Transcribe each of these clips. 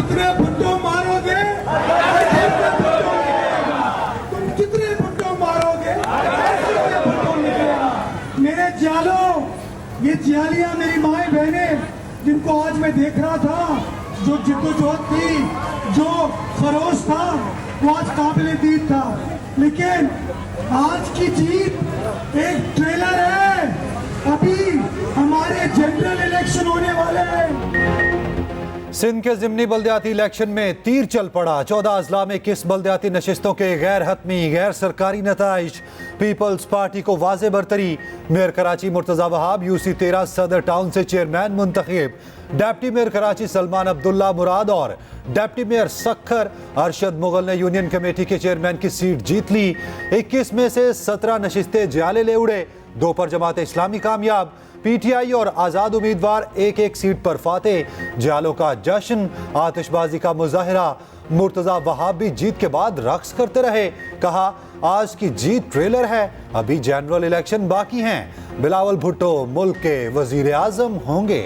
कितने भुट्टो मारोगे, तुम कितने भुट्टो मारोगे, मेरे जालो, ये जियालियां मेरी माएं बहनें जिनको आज मैं देख रहा था, जो जिद्दोजहद थी, जो खरोश था, वो आज काबिल दीद था। लेकिन आज की जीत एक ट्रेलर है, अभी हमारे जनरल इलेक्शन होने वाले हैं। सिंध के ज़िमनी बल्दियाती इलेक्शन में तीर चल पड़ा। 14 अजला में 21 बल्दियाती नशिस्तों के गैर हतमी गैर सरकारी नताइज। पीपल्स पार्टी को वाज़े बरतरी। Mayor Karachi Murtaza Wahab UC 13 Saddar town से चेयरमैन मुंतखब। डिप्टी मेयर कराची सलमान अब्दुल्ला मुराद और डिप्टी मेयर सखर अरशद मुगल ने यूनियन कमेटी के चेयरमैन की सीट जीत ली। 21 में से 17 नशिस्तें जाले ले उड़े। 2 पर जमात इस्लामी कामयाब। पीटीआई और आज़ाद उम्मीदवार एक एक सीट पर फाते। जालों का जश्न, आतिशबाजी का मुजाहिरा। मुर्तज़ा वहाब भी जीत के बाद रक्स करते रहे। कहा आज की जीत ट्रेलर है, अभी जनरल इलेक्शन बाकी हैं। बिलावल भुट्टो मुल्क के वजीर आजम होंगे।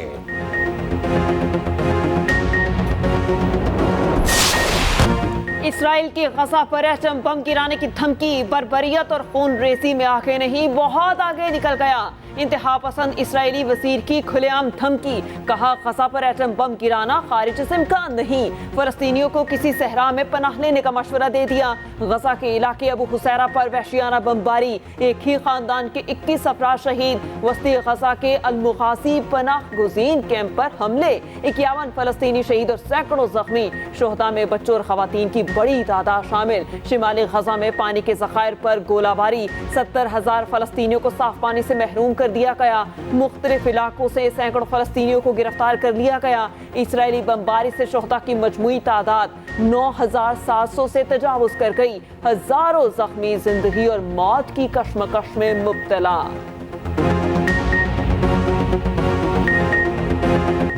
इसराइल की गजा पर एटम बम गिराने की धमकी बर्बरियत और खून रेसी में आगे नहीं, बहुत आगे निकल गया। इंतहा पसंद इसराइली वजीर की खुलेआम धमकी। कहा गजा पर एटम बम गिराना खारिज से इम्कान नहीं। फलस्तीनियों को किसी सहरा में पनाह लेने का मशवरा दे दिया। गजा के इलाके अबू हुसैरा पर वहशियाना बमबारी। एक ही खानदान के 21 अफराद शहीद। वस्ती गजा के अलमुगासी पनाह गुज़ीन कैंप पर हमले। 51 फलस्तीनी शहीद और सैकड़ों जख्मी। शोहदा में बच्चों और खवातीन की बड़ी तादाद शामिल। शिमाली गजा में पानी के ज़खायर पर गोलाबारी। 70,000 फलस्तीनियों को साफ पानी से महरूम कर दिया गया। मुख्तलिफ इलाकों से सैकड़ों फलस्तीनियों को गिरफ्तार कर लिया गया। इसराइली बमबारी से शोहदा की मजमूई तादाद 9,700 से तजावुज कर गई। हजारों जख्मी जिंदगी और मौत की कश्मकश में मुब्तला।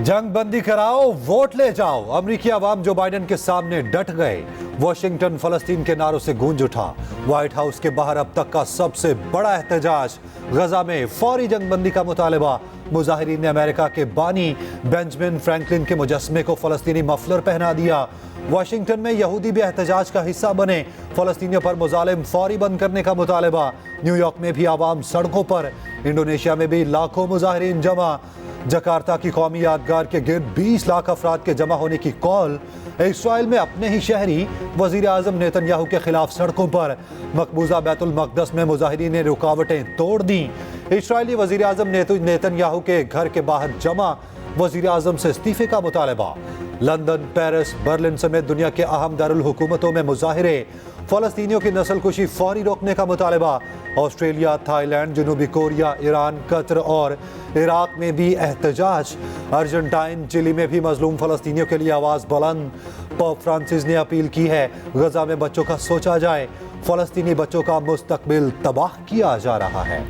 जंग बंदी कराओ, वोट ले जाओ। अमरीकी अवाम जो बाइडन के सामने डट गए। वाशिंगटन फलस्तीन के नारों से गूंज उठा। व्हाइट हाउस के बाहर अब तक का सबसे बड़ा एहतजाज। गजा में फौरी जंग बंदी का मुतालबा। मुजाहिरीन ने अमेरिका के बानी बेंजामिन फ्रैंकलिन के मुजस्मे को फलस्तीनी मफलर पहना दिया। वाशिंगटन में यहूदी भी एहतजाज का हिस्सा बने। फलस्तीनियों पर मुजालिम फौरी बंद करने का मुतालबा। न्यूयॉर्क में भी आवाम सड़कों पर। इंडोनेशिया में भी लाखों मुजाहिरीन जमा। जकार्ता की कौमी यादगार के गिर्द 20 लाख अफराद के जमा होने की कॉल। इसराइल में अपने ही शहरी वजीर आजम नेतन्याहू के खिलाफ सड़कों पर। मकबूजा बैतुल मकदस में मुजाहिरीन ने रुकावटें तोड़ दी। इसराइली वजीर आजम नेतन्याहू के घर के बाहर जमा। वजीर आजम से इस्तीफे का मुतालबा। लंदन, पेरिस, बर्लिन समेत दुनिया के अहम दारुल हुकूमतों में मुजाहिरे। फलस्तीनियों की नस्लकुशी फौरी रोकने का मुतालबा। ऑस्ट्रेलिया, थाईलैंड, जनूबी कोरिया, ईरान, कतर और इराक में भी एहतजाज। अर्जेंटाइन, चिली में भी मजलूम फलस्तीनियों के लिए आवाज़ बुलंद। पोप फ्रांसिस ने अपील की है गजा में बच्चों का सोचा जाए। फलस्तीनी बच्चों का मुस्तकबिल तबाह किया जा रहा है।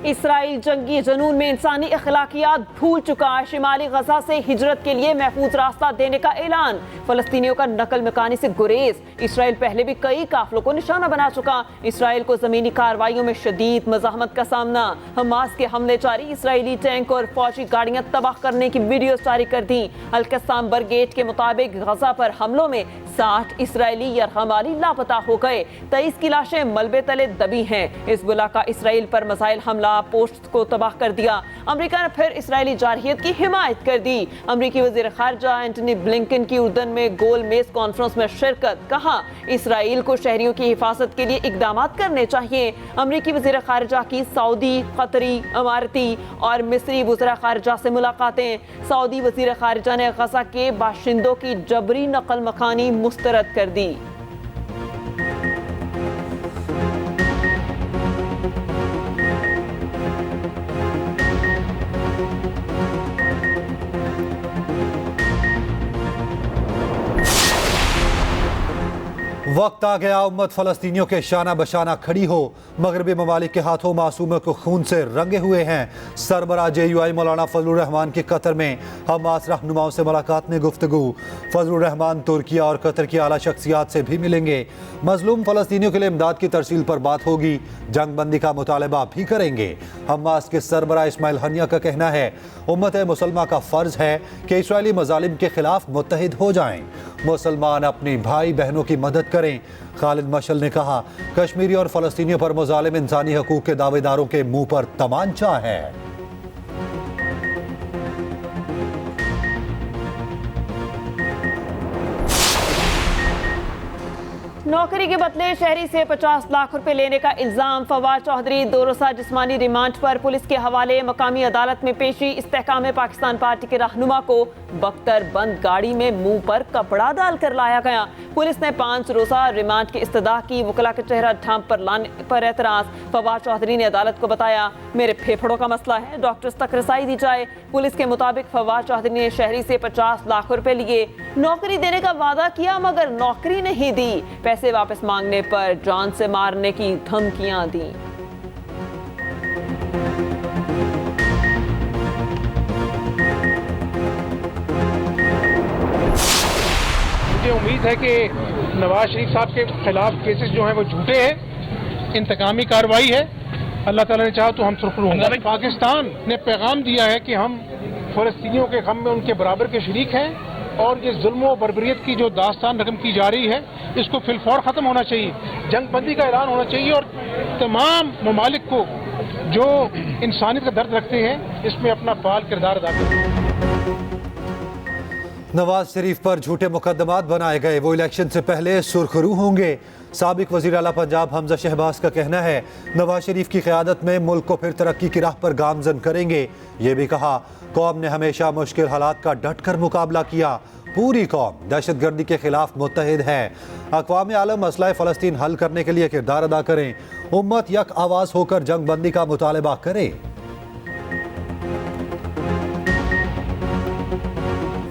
इसराइल जंगी जनून में इंसानी अखलाकियात भूल चुका। शिमाली गजा से हिजरत के लिए महफूज रास्ता देने का ऐलान। फलस्तीनियों का नकल मकानी से गुरेज। इसराइल पहले भी कई काफिलों को निशाना बना चुका। इसराइल को जमीनी कार्रवाइयों में शदीद मज़ाहमत का सामना। हमास के हमले जारी। इसराइली टैंक और फौजी गाड़ियां तबाह करने की वीडियो जारी कर दी। अल-कस्साम ब्रिगेड के मुताबिक गजा पर हमलों में 60 इसराइली यरहमाली लापता हो गए। 23 की लाशें मलबे तले दबी हैं। हिज़्बुल्लाह का इसराइल पर मिसाइल हमला पोस्ट को तबाह कर दिया। अमेरिका ने फिर इसराइली जारहियत की हिमायत कर दी। अमेरिकी वज़ीर ख़ारिजा एंटनी ब्लिंकन की उर्दन में गोल मेज कॉन्फ्रेंस में शिरकत। कहा इसराइल को शहरियों की हिफाजत के लिए इकदाम करने चाहिए। अमेरिकी वज़ीर ख़ारिजा की सऊदी, कतरी, अमारती और मिस्री वज़ीर ख़ारिजा से मुलाकातें। सऊदी वज़ीर ख़ारिजा ने गजा के बाशिंदों की जबरी नकल मकानी मुस्तरद कर दी। वक्त आ गया उम्मत फ़लस्तीनियों के शाना बशाना खड़ी हो। मगरबी ममालिक के हाथों मासूमों को खून से रंगे हुए हैं। सरबराह JUI मौलाना फजलुर रहमान की कतर में हमास रहनुमाओं से मुलाकात में गुफ्तगू। फजलुर रहमान तुर्किया और कतर की आला शख्सियात से भी मिलेंगे। मजलूम फ़लस्तीनियों के लिए इमदाद की तरसील पर बात होगी। जंग बंदी का मुतालबा भी करेंगे। हमास के सरबराह इस्माइल हनिया का कहना है उम्मत मुसलमान का फ़र्ज है कि इसराइली मजालिम के खिलाफ मुत्तहिद हो जाएं। मुसलमान अपनी भाई बहनों की मदद करें। खालिद मशल ने कहा कश्मीरी और फ़लस्तीनियों पर मुजालिम इंसानी हकूक़ के दावेदारों के मुंह पर तमांचा है। नौकरी के बदले शहरी से 50 लाख रुपए लेने का इल्जाम। फवाद चौधरी 2 रोज़ा जिस्मानी रिमांड पर पुलिस के हवाले। मकामी अदालत में पेशी। इस्तेहकाम पाकिस्तान पार्टी के रहनुमा को बख्तर बंद गाड़ी में मुंह पर कपड़ा डालकर लाया गया। पुलिस ने 5 रोज़ा रिमांड की इस्तदा की। वकला के चेहरा ढांप पर लाने पर एतराज। फवाद चौधरी ने अदालत को बताया मेरे फेफड़ों का मसला है, डॉक्टर्स तक रसाई दी जाए। पुलिस के मुताबिक फवाद चौधरी ने शहरी से 50 लाख रुपए लिए। नौकरी देने का वादा किया मगर नौकरी नहीं दी। पैसे वापस मांगने पर जान से मारने की धमकियां दी। मुझे उम्मीद है कि नवाज शरीफ साहब के खिलाफ केसेस जो हैं वो झूठे हैं, इंतकामी कार्रवाई है। अल्लाह ताला ने चाहा तो हम सुरखरू होंगे। पाकिस्तान ने पैगाम दिया है कि हम फ़लस्तीनियों के गम में उनके बराबर के शरीक हैं और ये जुल्म और बर्बरियत की जो दास्तान रकम की जा रही है इसको फिलफौर ख़त्म होना चाहिए। जंग बंदी का ऐलान होना चाहिए और तमाम ममालिक को जो इंसानियत का दर्द रखते हैं इसमें अपना फाल किरदार अदा करें। नवाज शरीफ पर झूठे मुकदमात बनाए गए, वो इलेक्शन से पहले सुरखरू होंगे। साबिक वज़ीर आला पंजाब हमजा शहबाज का कहना है नवाज शरीफ की क़यादत में मुल्क को फिर तरक्की की राह पर गामजन करेंगे। ये भी कहा कौम ने हमेशा मुश्किल हालात का डट कर मुकाबला किया। पूरी कौम दहशत गर्दी के खिलाफ मुत्तहिद है। अक़वाम आलम मसला फ़लस्तीन हल करने के लिए किरदार अदा करें। उम्मत यक आवाज़ होकर जंग बंदी का मुतालबा करे।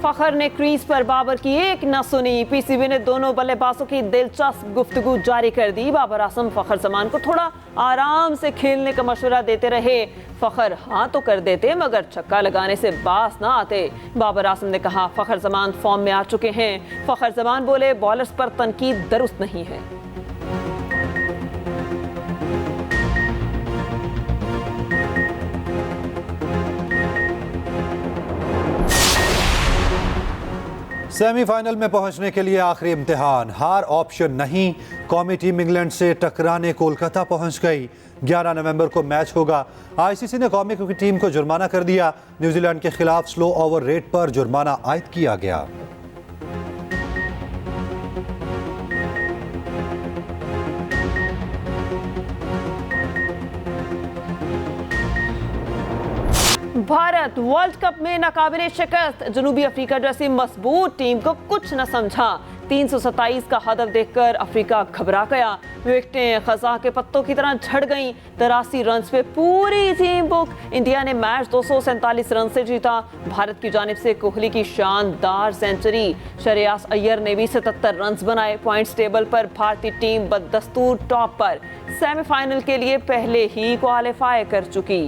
फखर ने क्रीज पर बाबर की एक न सुनी। PCB ने दोनों बल्लेबाजों की दिलचस्प गुफ्तगू जारी कर दी। बाबर आजम फखर जमान को थोड़ा आराम से खेलने का मशवरा देते रहे। फखर हाँ तो कर देते मगर छक्का लगाने से बास ना आते। बाबर आजम ने कहा फखर जमान फॉर्म में आ चुके हैं। फखर जमान बोले बॉलर्स पर तनकीद दुरुस्त नहीं है। सेमीफाइनल में पहुंचने के लिए आखिरी इम्तिहान, हार ऑप्शन नहीं। कौमी टीम इंग्लैंड से टकराने कोलकाता पहुंच गई। 11 नवंबर को मैच होगा। ICC ने कौमी क्रिकेट टीम को जुर्माना कर दिया। न्यूजीलैंड के खिलाफ स्लो ओवर रेट पर जुर्माना आयद किया गया। भारत वर्ल्ड कप में नाकाबिले शिकस्त। जनूबी अफ्रीका जैसी मजबूत टीम को कुछ न समझा। 327 का हदफ देखकर अफ्रीका घबरा गया। विकेटें खजा के पत्तों की तरह झड़ गईं। 83 रन पे पूरी टीम बुक। इंडिया ने मैच 247 रन से जीता। भारत की जानिब से कोहली की शानदार सेंचुरी। श्रेयस अय्यर ने भी 77 रन बनाए। पॉइंट्स टेबल पर भारतीय टीम बदस्तूर टॉप पर। सेमीफाइनल के लिए पहले ही क्वालिफाई कर चुकी।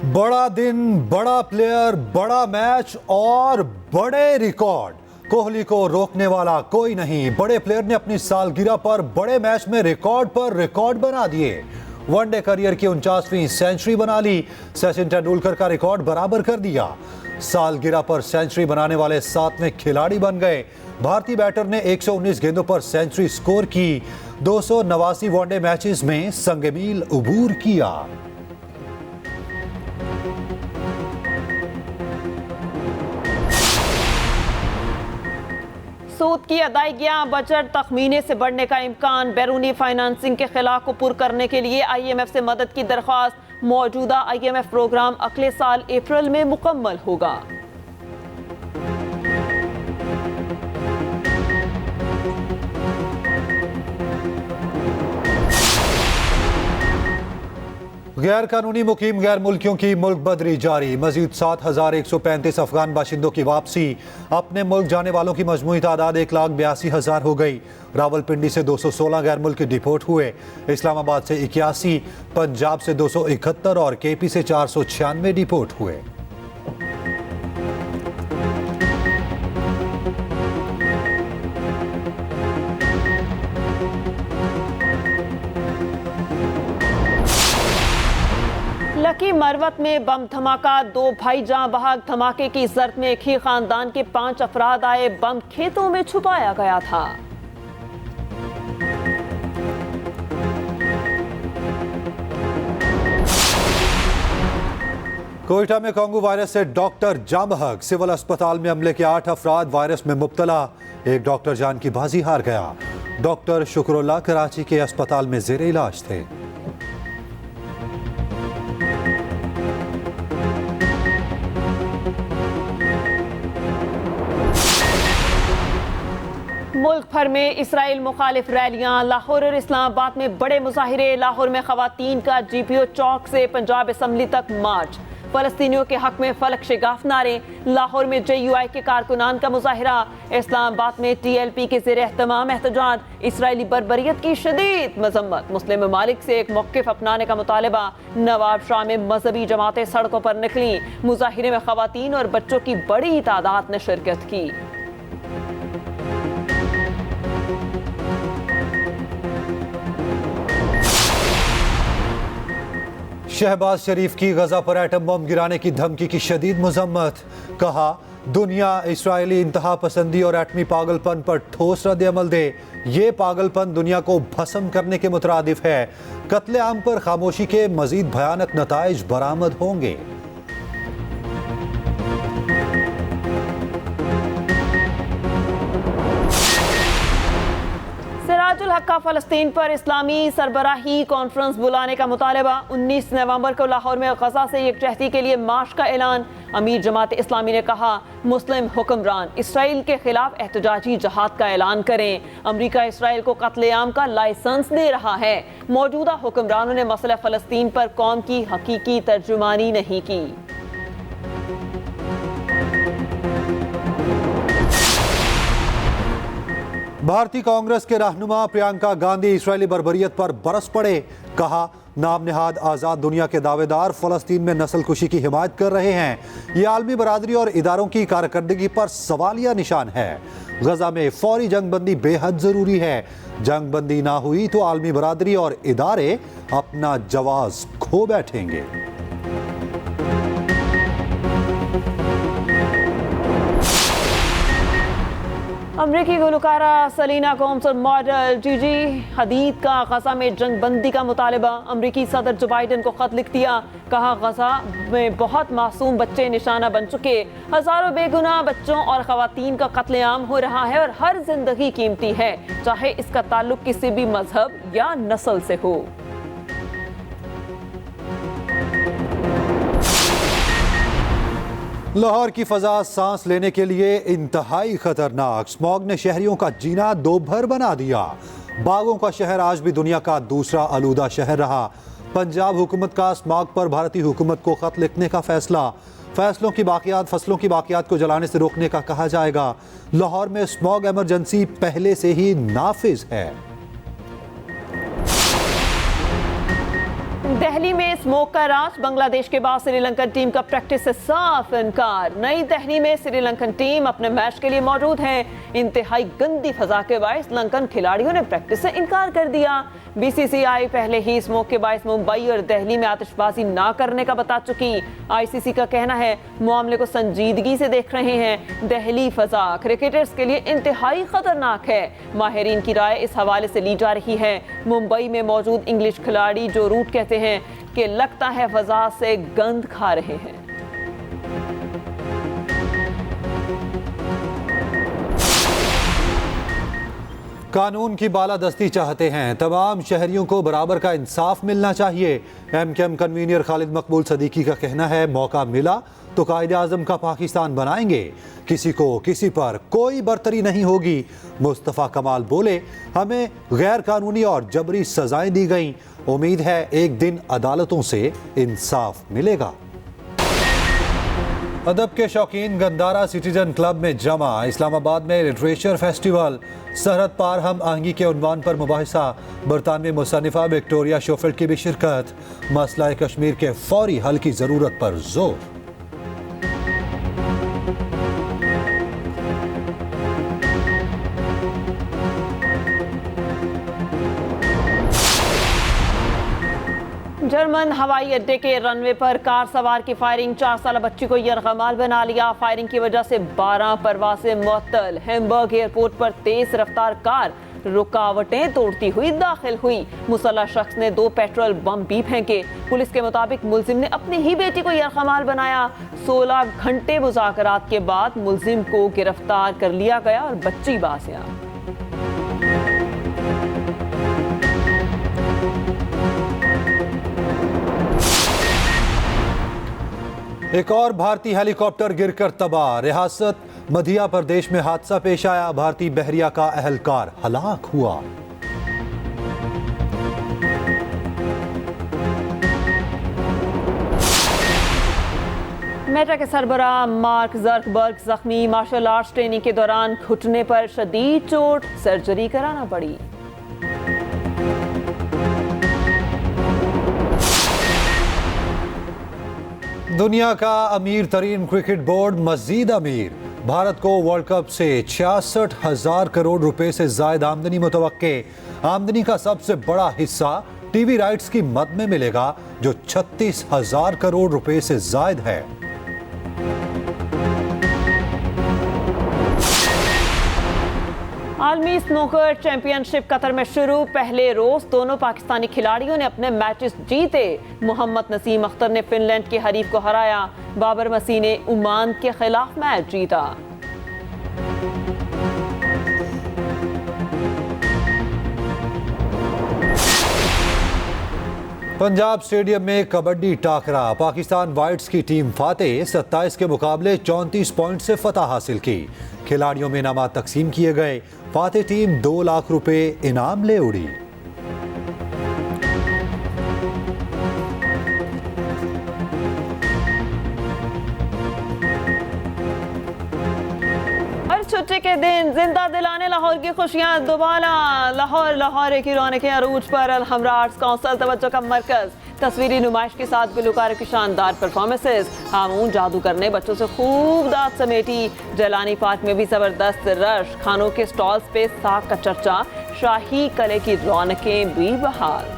बड़ा दिन, बड़ा प्लेयर, बड़ा मैच और बड़े रिकॉर्ड। कोहली को रोकने वाला कोई नहीं। बड़े प्लेयर ने अपनी सालगिरह पर बड़े मैच में रिकॉर्ड पर रिकॉर्ड बना दिए। वनडे करियर की 49वीं सेंचुरी बना ली। सचिन तेंदुलकर का रिकॉर्ड बराबर कर दिया। सालगिरह पर सेंचुरी बनाने वाले 7वें खिलाड़ी बन गए। भारतीय बैटर ने 119 गेंदों पर सेंचुरी स्कोर की। 289 वनडे मैचेस में संगमील उबूर किया। सूद की अदायगियां बजट तखमीने से बढ़ने का इम्कान। बैरूनी फाइनेंसिंग के खिलाफ को पुर करने के लिए IMF से मदद की दरख्वास्त। मौजूदा IMF प्रोग्राम अगले साल अप्रैल में मुकम्मल होगा। गैर कानूनी मुकीम गैर मुल्कियों की मुल्क बदरी जारी। मजीद 7,135 अफगान बाशिंदों की वापसी। अपने मुल्क जाने वालों की मजमूई तादाद 1,82,000 हो गई। रावलपिंडी से 216 गैर मुल्की डिपोर्ट हुए। इस्लामाबाद से 81, पंजाब से 271 और केपी से 496 डिपोर्ट हुए। लकी मरवत में बम धमाका, 2 भाई जान बहक। धमाके की जर्द में एक ही खानदान के 5 अफराद आए। बम खेतों में छुपाया गया था। कोयटा में कोंगू वायरस से डॉक्टर जान बहक। सिविल अस्पताल में हमले के 8 अफराद वायरस में मुब्तला। एक डॉक्टर जान की बाजी हार गया। डॉक्टर शुक्रुल्लाह कराची के अस्पताल में जेर इलाज थे। मुल्क भर में इसराइल मुखालिफ रैलियां। लाहौर और इस्लामाबाद में बड़े मुजाहिरे। लाहौर में खवातीन का GPO चौक से पंजाब असम्बली तक मार्च। फलस्तीनियों के हक में फलक शिगाफ नारे। लाहौर में JUI के कारकुनान का मुजाहिरा। इस्लामाबाद में TLP के ज़ेर एहतमाम एहतजाज। इसराइली बर्बरियत की शदीद मजम्मत। मुस्लिम ममालिक से एक मौक़िफ़ अपनाने का मुतालबा। नवाब शाह में मजहबी जमातें सड़कों पर निकली। मुजाहिरे में खवातीन और बच्चों की बड़ी तादाद ने शिरकत की। शहबाज शरीफ की गजा पर एटम बम गिराने की धमकी की शदीद मजम्मत। कहा, दुनिया इसराइली इंतहा पसंदी और एटमी पागलपन पर ठोस रद्द-ए-अमल दे। ये पागलपन दुनिया को भस्म करने के मुतरादिफ है। कत्ले-आम पर खामोशी के मजीद भयानक नताइज बरामद होंगे। सिराजुल हक का फलस्तीन पर इस्लामी सरबराही कॉन्फ्रेंस बुलाने का मुतालबा। 19 नवंबर को लाहौर में गजा से यकजहती के लिए मार्च का ऐलान। अमीर जमात इस्लामी ने कहा, मुस्लिम हुक्मरान इसराइल के खिलाफ एहतजाजी जहाद का ऐलान करें। अमरीका इसराइल को कत्लेआम का लाइसेंस दे रहा है। मौजूदा हुक्मरानों ने मसला फलस्तीन पर कौम की हकीकी तर्जुमानी नहीं की। भारतीय कांग्रेस के रहनुमा प्रियंका गांधी इसराइली बर्बरियत पर बरस पड़े। कहा, नाम नेहाद आज़ाद दुनिया के दावेदार फलस्तीन में नस्लकुशी की हिमायत कर रहे हैं। ये आलमी बरादरी और इदारों की कारकर्दगी पर सवालिया निशान है। गजा में फौरी जंगबंदी बेहद ज़रूरी है। जंगबंदी ना हुई तो आलमी बरादरी और इदारे अपना जवाब खो बैठेंगे। अमरीकी गुलकारा सलीना गोम्स और मॉडल जीजी हदीद का गजा में जंगबंदी का मुतालबा। अमरीकी सदर जो बाइडन को खत लिख दिया। कहा, गजा में बहुत मासूम बच्चे निशाना बन चुके। हजारों बेगुनाह बच्चों और खवातीन का कत्लेआम हो रहा है और हर जिंदगी कीमती है, चाहे इसका ताल्लुक किसी भी मजहब या नस्ल से हो। लाहौर की फजा सांस लेने के लिए इंतहाई खतरनाक। स्मॉग ने शहरियों का जीना दोभर बना दिया। बागों का शहर आज भी दुनिया का दूसरा आलूदा शहर रहा। पंजाब हुकूमत का स्मॉग पर भारतीय हुकूमत को खत लिखने का फैसला। फसलों की बाकियात को जलाने से रोकने का कहा जाएगा। लाहौर में स्मॉग इमरजेंसी पहले से ही नाफिज है। दिल्ली में स्मोक का राज। बांग्लादेश के बाद श्रीलंकन टीम का प्रैक्टिस से साफ इनकार। नई दिल्ली में श्रीलंकन टीम अपने मैच के लिए मौजूद है। इंतहाई गंदी फजा के बायस लंकन खिलाड़ियों ने प्रैक्टिस से इनकार कर दिया। BCCI पहले ही स्मोक के बायस मुंबई और दिल्ली में आतिशबाजी ना करने का बता चुकी। ICC का कहना है मामले को संजीदगी से देख रहे हैं। दिल्ली फजा क्रिकेटर्स के लिए इंतहाई खतरनाक है। माहिरीन की राय इस हवाले से ली जा रही है। मुंबई में मौजूद इंग्लिश खिलाड़ी जो रूट कहते हैं कि लगता है फजा से गंद खा रहे हैं। कानून की बालादस्ती चाहते हैं। तमाम शहरियों को बराबर का इंसाफ मिलना चाहिए। MKM कन्वीनर खालिद मकबूल सदीकी का कहना है, मौका मिला तो कायदे आज़म का पाकिस्तान बनाएंगे। किसी को किसी पर कोई बरतरी नहीं होगी। मुस्तफ़ा कमाल बोले, हमें गैर कानूनी और जबरी सजाएं दी गईं। उम्मीद है एक दिन अदालतों से इंसाफ मिलेगा। अदब के शौकीन गंदारा सिटीजन क्लब में जमा। इस्लामाबाद में लिटरेचर फेस्टिवल, सरहद पार हम आहंगी के उन्वान पर मुबाहिसा। बरतानवी मुसन्निफा विक्टोरिया शोफिल्ड की भी शिरकत। मसला कश्मीर के फौरी हल की जरूरत पर जोर। जर्मन हवाई अड्डे के रनवे पर कार सवार की फायरिंग, 4 साल बच्ची को यरगमाल बना लिया। फायरिंग की वजह से 12 परवासें मुअत्तल। हैम्बर्ग एयरपोर्ट पर तेज रफ्तार कार रुकावटें तोड़ती हुई दाखिल हुई। मुसल्लह शख्स ने 2 पेट्रोल बम भी फेंके। पुलिस के मुताबिक मुलजिम ने अपनी ही बेटी को यरगमाल बनाया। 16 घंटे मुज़ाकरात के बाद मुलजिम को गिरफ्तार कर लिया गया और बच्ची बासियाब। एक और भारतीय हेलीकॉप्टर गिरकर तबाह। रियासत मध्य प्रदेश में हादसा पेश आया। भारतीय बहरिया का अहलकार हलाक हुआ। मेटा के सरबराह मार्क जर्कबर्ग जख्मी। मार्शल आर्ट्स ट्रेनिंग के दौरान घुटने पर शदीद चोट, सर्जरी कराना पड़ी। दुनिया का अमीर तरीन क्रिकेट बोर्ड मजीद अमीर। भारत को वर्ल्ड कप से 66,000 करोड़ रुपए से जायद आमदनी मुतवक्के। आमदनी का सबसे बड़ा हिस्सा टीवी राइट्स की मद में मिलेगा, जो 36,000 करोड़ रुपए से जायद है। आलमी स्नूकर चैंपियनशिप कतर में शुरू। पहले रोज दोनों पाकिस्तानी खिलाड़ियों ने अपने मैचेस जीते। मोहम्मद नसीम अख्तर ने फिनलैंड के हरीफ को हराया। बाबर मसी ने ओमान के खिलाफ मैच जीता। पंजाब स्टेडियम में कबड्डी टाकरा। पाकिस्तान वाइट्स की टीम फातेह 27 के मुकाबले 34 पॉइंट से फतह हासिल की। खिलाड़ियों में इनामात तकसीम किए गए। फातेह टीम 2 लाख रुपए इनाम ले उड़ी। छुट्टी के दिन जिंदा दिलाने लाहौर की खुशियां दोबारा। लाहौर की रौनकें अरूज पर। अलहमरा आर्ट्स काउंसिल तवज्जो का मरकज। तस्वीरी नुमाइश के साथ गुलकारों की शानदार परफॉर्मेंसेज। हामून जादूगर ने बच्चों से खूब दाद समेटी। जलानी पार्क में भी जबरदस्त रश। खानों के स्टॉल्स पे साग का चर्चा। शाही कले की रौनकें भी बहाल।